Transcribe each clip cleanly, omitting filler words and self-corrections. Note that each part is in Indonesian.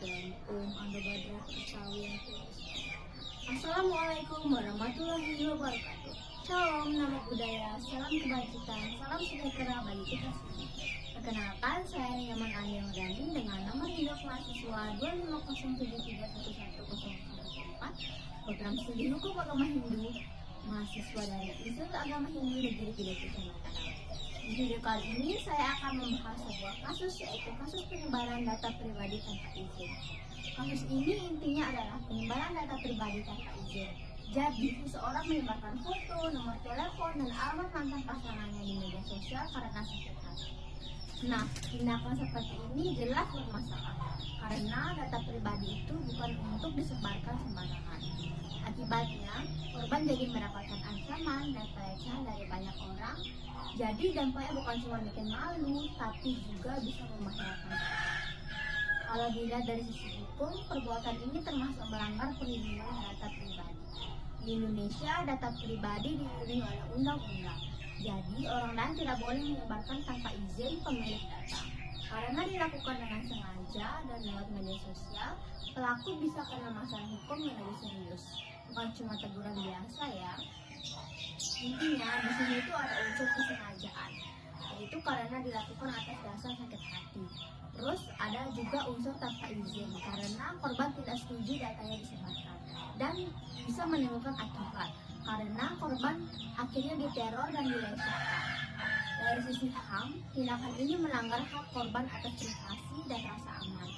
Anda Badra Persawian. Assalamualaikum warahmatullahi wabarakatuh. Shalom, nama budaya, salam kebajikan, salam sejahtera bagi kita semua. Perkenalkan, saya Yaman Ania Medani dengan nomor induk mahasiswa 250731104, program studi hukum agama Hindu, mahasiswa dari Institut Agama Hindu Negeri Pidijaya Kecamatan. Di video kali ini saya akan membahas sebuah kasus, yaitu kasus penyebaran data pribadi tanpa izin. Kasus ini intinya adalah penyebaran data pribadi tanpa izin. Jadi, seseorang menyebarkan foto, nomor telepon, dan alamat mantan pasangannya di media sosial karena sakit hati. Nah, tindakan seperti ini jelas bermasalah karena data pribadi itu bukan untuk disebarkan sembarangan. Akibatnya, korban jadi mendapatkan ancaman dan pelecehan dari banyak orang. Jadi dampaknya bukan cuma bikin malu, tapi juga bisa membahayakan. Kalau dilihat dari sisi hukum, perbuatan ini termasuk melanggar perlindungan data pribadi. Di Indonesia, data pribadi dilindungi oleh undang-undang. Jadi, orang lain tidak boleh menyebarkan tanpa izin pemilik data. Karena dilakukan dengan sengaja dan lewat media sosial, pelaku bisa kena masalah hukum yang lebih serius. Bukan cuma teguran biasa ya. Intinya di sini itu ada unsur kesengajaan, yaitu karena dilakukan atas dasar sakit hati. Terus ada juga unsur tanpa izin, karena korban tidak setuju datanya disebarkan dan bisa menimbulkan akibat, karena korban akhirnya diteror dan dilecehkan. Dari sisi HAM, tindakan ini melanggar hak korban atas privasi dan rasa aman.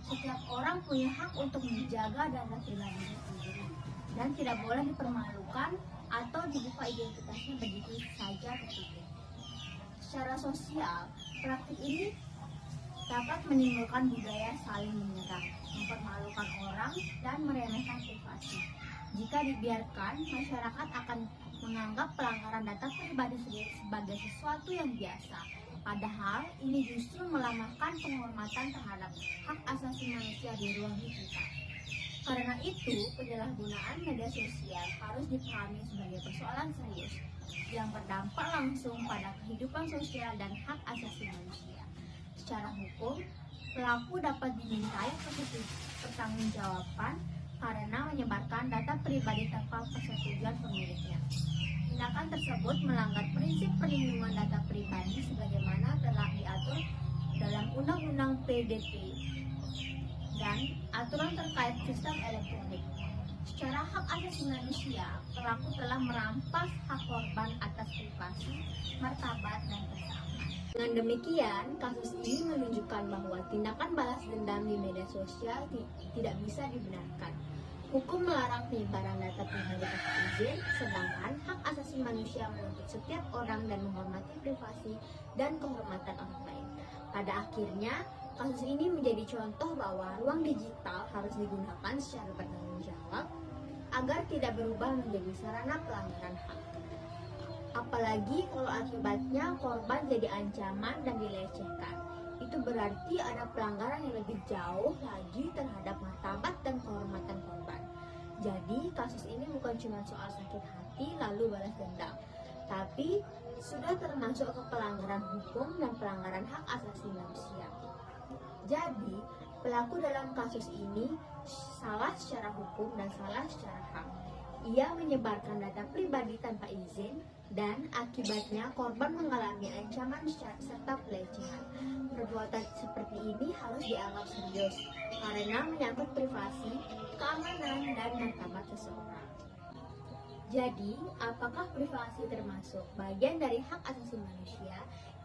Setiap orang punya hak untuk menjaga data pribadinya sendiri dan tidak boleh dipermalukan atau dibuka identitasnya begitu saja tertutup. Secara sosial, praktik ini dapat menimbulkan budaya saling menyerang, mempermalukan orang, dan meremehkan privasi. Jika dibiarkan, masyarakat akan menganggap pelanggaran data pribadi sebagai sesuatu yang biasa. Padahal, ini justru melemahkan penghormatan terhadap hak asasi manusia di ruang digital. Karena itu, penyalahgunaan media sosial harus dipahami sebagai persoalan serius yang berdampak langsung pada kehidupan sosial dan hak asasi manusia. Secara hukum, pelaku dapat dimintai pertanggungjawaban karena menyebarkan data pribadi tanpa persetujuan pemiliknya. Tindakan tersebut melanggar prinsip perlindungan data pribadi sebagaimana telah diatur dalam Undang-Undang PDP dan aturan terkait sistem elektronik. Secara hak asasi manusia, pelaku telah merampas hak korban atas privasi, martabat, dan keselamatan. Dengan demikian, kasus ini menunjukkan bahwa tindakan balas dendam di media sosial tidak bisa dibenarkan. Hukum melarang penyebaran data pribadi tanpa izin, sedangkan hak asasi manusia menuntut setiap orang dan menghormati privasi dan kehormatan orang lain. Pada akhirnya, kasus ini menjadi contoh bahwa ruang digital harus digunakan secara bertanggung jawab agar tidak berubah menjadi sarana pelanggaran hak. Apalagi kalau akibatnya korban jadi ancaman dan dilecehkan. Itu berarti ada pelanggaran yang lebih jauh lagi terhadap martabat dan kehormatan korban. Jadi kasus ini bukan cuma soal sakit hati lalu balas dendam, tapi sudah termasuk ke pelanggaran hukum dan pelanggaran hak asasi manusia. Jadi, pelaku dalam kasus ini salah secara hukum dan salah secara HAM. Ia menyebarkan data pribadi tanpa izin dan akibatnya korban mengalami ancaman serta pelecehan. Perbuatan seperti ini harus dianggap serius karena menyangkut privasi, keamanan, dan martabat seseorang. Jadi, apakah privasi termasuk bagian dari hak asasi manusia?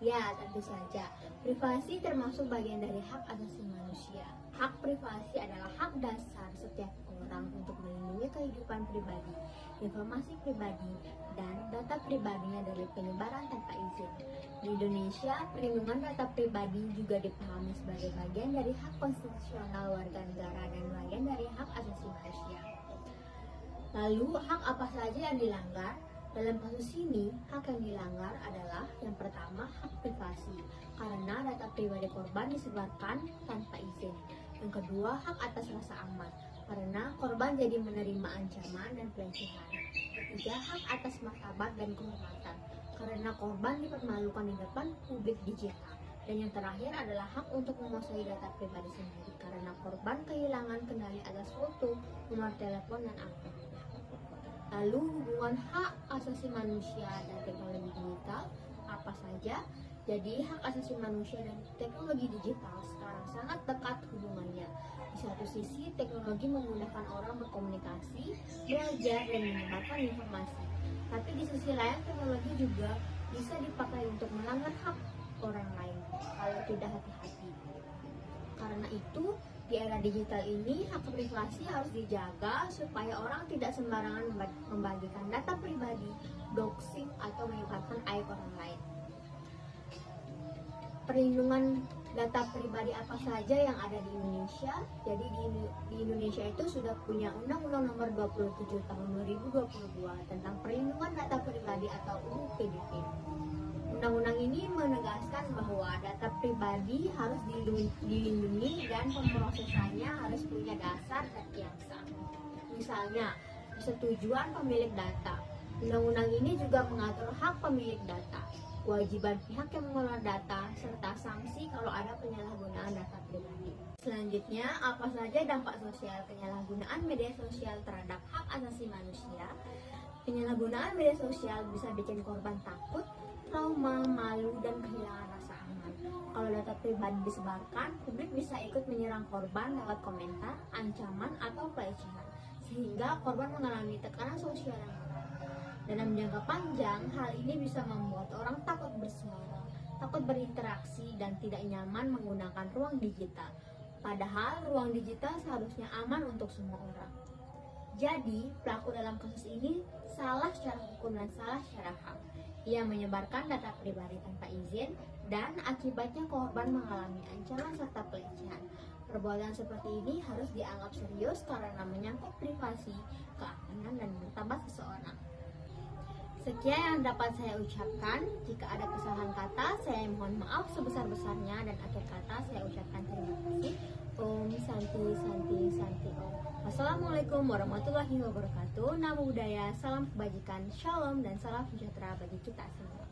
Ya, tentu saja. Privasi termasuk bagian dari hak asasi manusia. Hak privasi adalah hak dasar setiap orang untuk melindungi kehidupan pribadi, informasi pribadi, dan data pribadinya dari penyebaran tanpa izin. Di Indonesia, perlindungan data pribadi juga dipahami sebagai bagian dari hak konstitusional warga negara dan bagian dari hak asasi manusia. Lalu, hak apa saja yang dilanggar? Dalam kasus ini, hak yang dilanggar adalah yang pertama, hak privasi, karena data pribadi korban disebarkan tanpa izin. Yang kedua, hak atas rasa aman, karena korban jadi menerima ancaman dan pelecehan. Ketiga, hak atas martabat dan kehormatan, karena korban dipermalukan di depan publik digital. Dan yang terakhir adalah hak untuk menguasai data pribadi sendiri karena korban kehilangan kendali atas foto, nomor telepon, dan akunnya. Lalu hubungan hak asasi manusia dan teknologi digital apa saja? Jadi hak asasi manusia dan teknologi digital sekarang sangat dekat hubungannya. Di satu sisi teknologi memudahkan orang berkomunikasi, belajar, dan menyebarkan informasi. Tapi di sisi lain teknologi juga bisa dipakai untuk melanggar hak orang lain kalau tidak hati-hati. Karena itu di era digital ini hak privasi harus dijaga supaya orang tidak sembarangan membagikan data pribadi, doxing, atau menyebarkan aib orang lain. Perlindungan data pribadi apa saja yang ada di Indonesia? Jadi di Indonesia itu sudah punya Undang-Undang Nomor 27 Tahun 2022 tentang perlindungan data pribadi atau UU PDP. Undang-undang ini menegaskan bahwa data pribadi harus dilindungi dan pemrosesannya harus punya dasar dan yang sah. Misalnya, persetujuan pemilik data. Undang-undang ini juga mengatur hak pemilik data, kewajiban pihak yang mengelola data, serta sanksi kalau ada penyalahgunaan data pribadi. Selanjutnya, apa saja dampak sosial penyalahgunaan media sosial terhadap hak asasi manusia? Penyalahgunaan media sosial bisa bikin korban takut, trauma, malu, dan kehilangan rasa aman. Kalau data pribadi disebarkan, publik bisa ikut menyerang korban lewat komentar, ancaman, atau pelecehan, sehingga korban mengalami tekanan sosial yang berat. Dalam jangka panjang, hal ini bisa membuat orang takut bersuara, takut berinteraksi, dan tidak nyaman menggunakan ruang digital. Padahal ruang digital seharusnya aman untuk semua orang. Jadi, pelaku dalam kasus ini salah secara hukum dan salah secara HAM. Ia menyebarkan data pribadi tanpa izin dan akibatnya korban mengalami ancaman serta pelecehan. Perbuatan seperti ini harus dianggap serius karena menyangkut privasi, keamanan, dan martabat seseorang. Sekian yang dapat saya ucapkan. Jika ada kesalahan kata, saya mohon maaf sebesar-besarnya, dan akhir kata saya ucapkan terima kasih. Om Santi Santi Santi Om. Wassalamualaikum warahmatullahi wabarakatuh. Namo Buddhaya, salam kebajikan, shalom, dan salam sejahtera bagi kita semua.